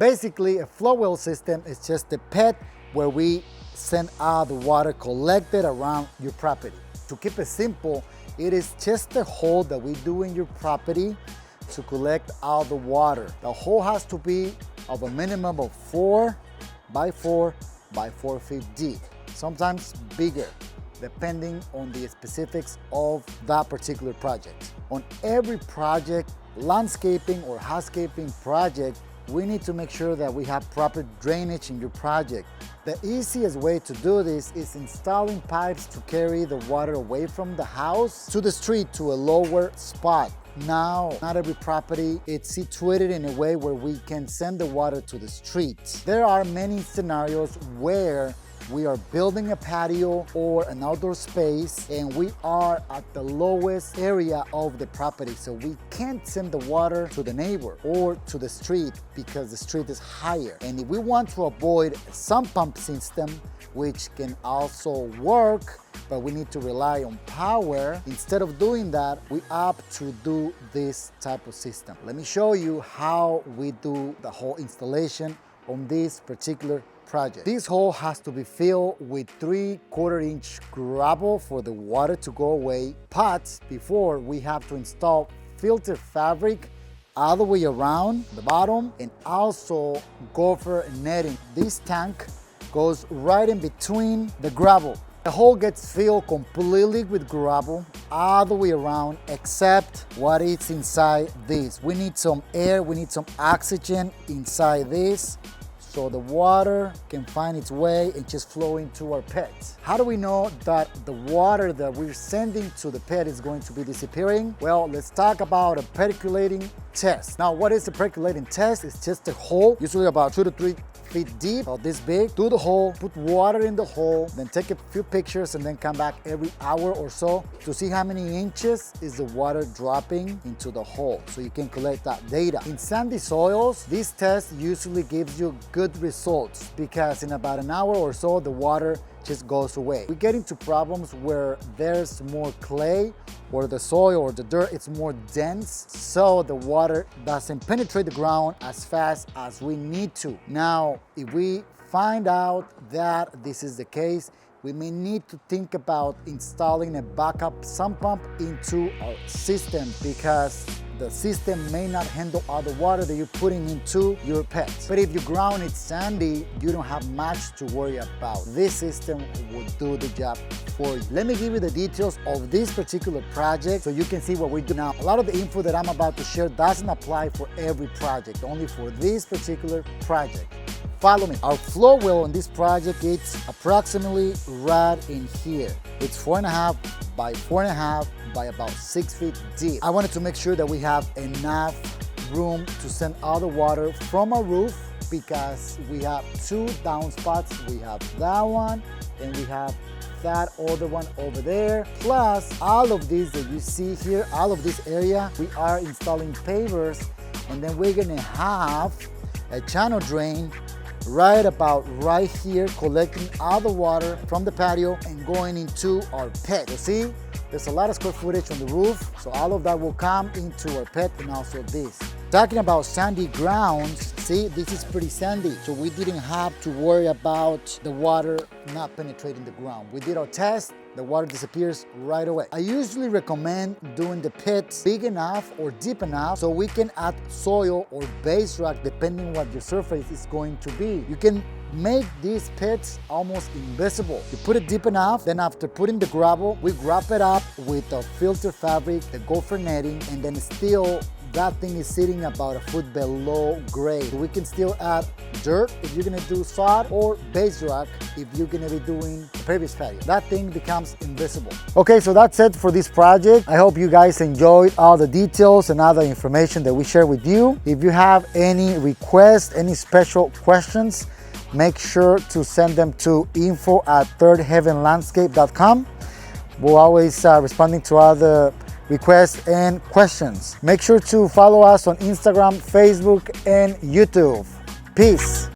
Basically, a flow well system is just a pit where we send out the water collected around your property. To keep it simple, it is just a hole that we do in your property to collect all the water. The hole has to be of a minimum of 4 by 4 by 4 feet deep, sometimes bigger, depending on the specifics of that particular project. On every project, landscaping or hardscaping project, we need to make sure that we have proper drainage in your project. The easiest way to do this is installing pipes to carry the water away from the house to the street to a lower spot. Now, not every property is situated in a way where we can send the water to the street. There are many scenarios where we are building a patio or an outdoor space and we are at the lowest area of the property, so we can't send the water to the neighbor or to the street because the street is higher. And if we want to avoid a sump pump system, which can also work, but we need to rely on power, instead of doing that, we opt to do this type of system. Let me show you how we do the whole installation on this particular project. This hole has to be filled with 3/4 inch gravel for the water to go away. But before, we have to install filter fabric all the way around the bottom and also gopher netting. This tank goes right in between the gravel. The hole gets filled completely with gravel all the way around except what is inside this. We need some air, we need some oxygen inside this, so the water can find its way and just flow into our pit. How do we know that the water that we're sending to the pit is going to be disappearing? Well, let's talk about a percolating test. Now, what is a percolating test? It's just a hole, usually about 2 to 3 feet deep, about this big. Do the hole, put water in the hole, then take a few pictures and then come back every hour or so to see how many inches is the water dropping into the hole, so you can collect that data. In sandy soils, this test usually gives you good results because in about an hour or so, the water just goes away. We get into problems where there's more clay or the soil or the dirt, it's more dense, so the water doesn't penetrate the ground as fast as we need to. Now, if we find out that this is the case, we may need to think about installing a backup sump pump into our system because the system may not handle all the water that you're putting into your pit. But if your ground is sandy, you don't have much to worry about. This system will do the job for you. Let me give you the details of this particular project so you can see what we do now. A lot of the info that I'm about to share doesn't apply for every project, only for this particular project. Follow me. Our flow well on this project, it's approximately right in here. It's 4.5 by 4.5 by about 6 feet deep. I wanted to make sure that we have enough room to send all the water from our roof because we have 2 downspouts. We have that one and we have that other one over there. Plus all of these that you see here, all of this area, we are installing pavers, and then we're gonna have a channel drain right about right here, collecting all the water from the patio and going into our pit. You see, there's a lot of square footage on the roof, so all of that will come into our pit and also this. Talking about sandy grounds, see, this is pretty sandy, so we didn't have to worry about the water not penetrating the ground. We did our test, the water disappears right away. I usually recommend doing the pit big enough or deep enough so we can add soil or base rock depending on what your surface is going to be. You can make these pits almost invisible. You put it deep enough, then after putting the gravel, we wrap it up with the filter fabric, the gopher netting, and then still that thing is sitting about a foot below grade. We can still add dirt if you're gonna do sod or base rock if you're gonna be doing a previous patio. That thing becomes invisible. Okay, so that's it for this project. I hope you guys enjoyed all the details and all the information that we share with you. If you have any requests, any special questions, make sure to send them to info@thirdheavenlandscape.com. We're always responding to all the requests and questions. Make sure to follow us on Instagram, Facebook, and YouTube. Peace.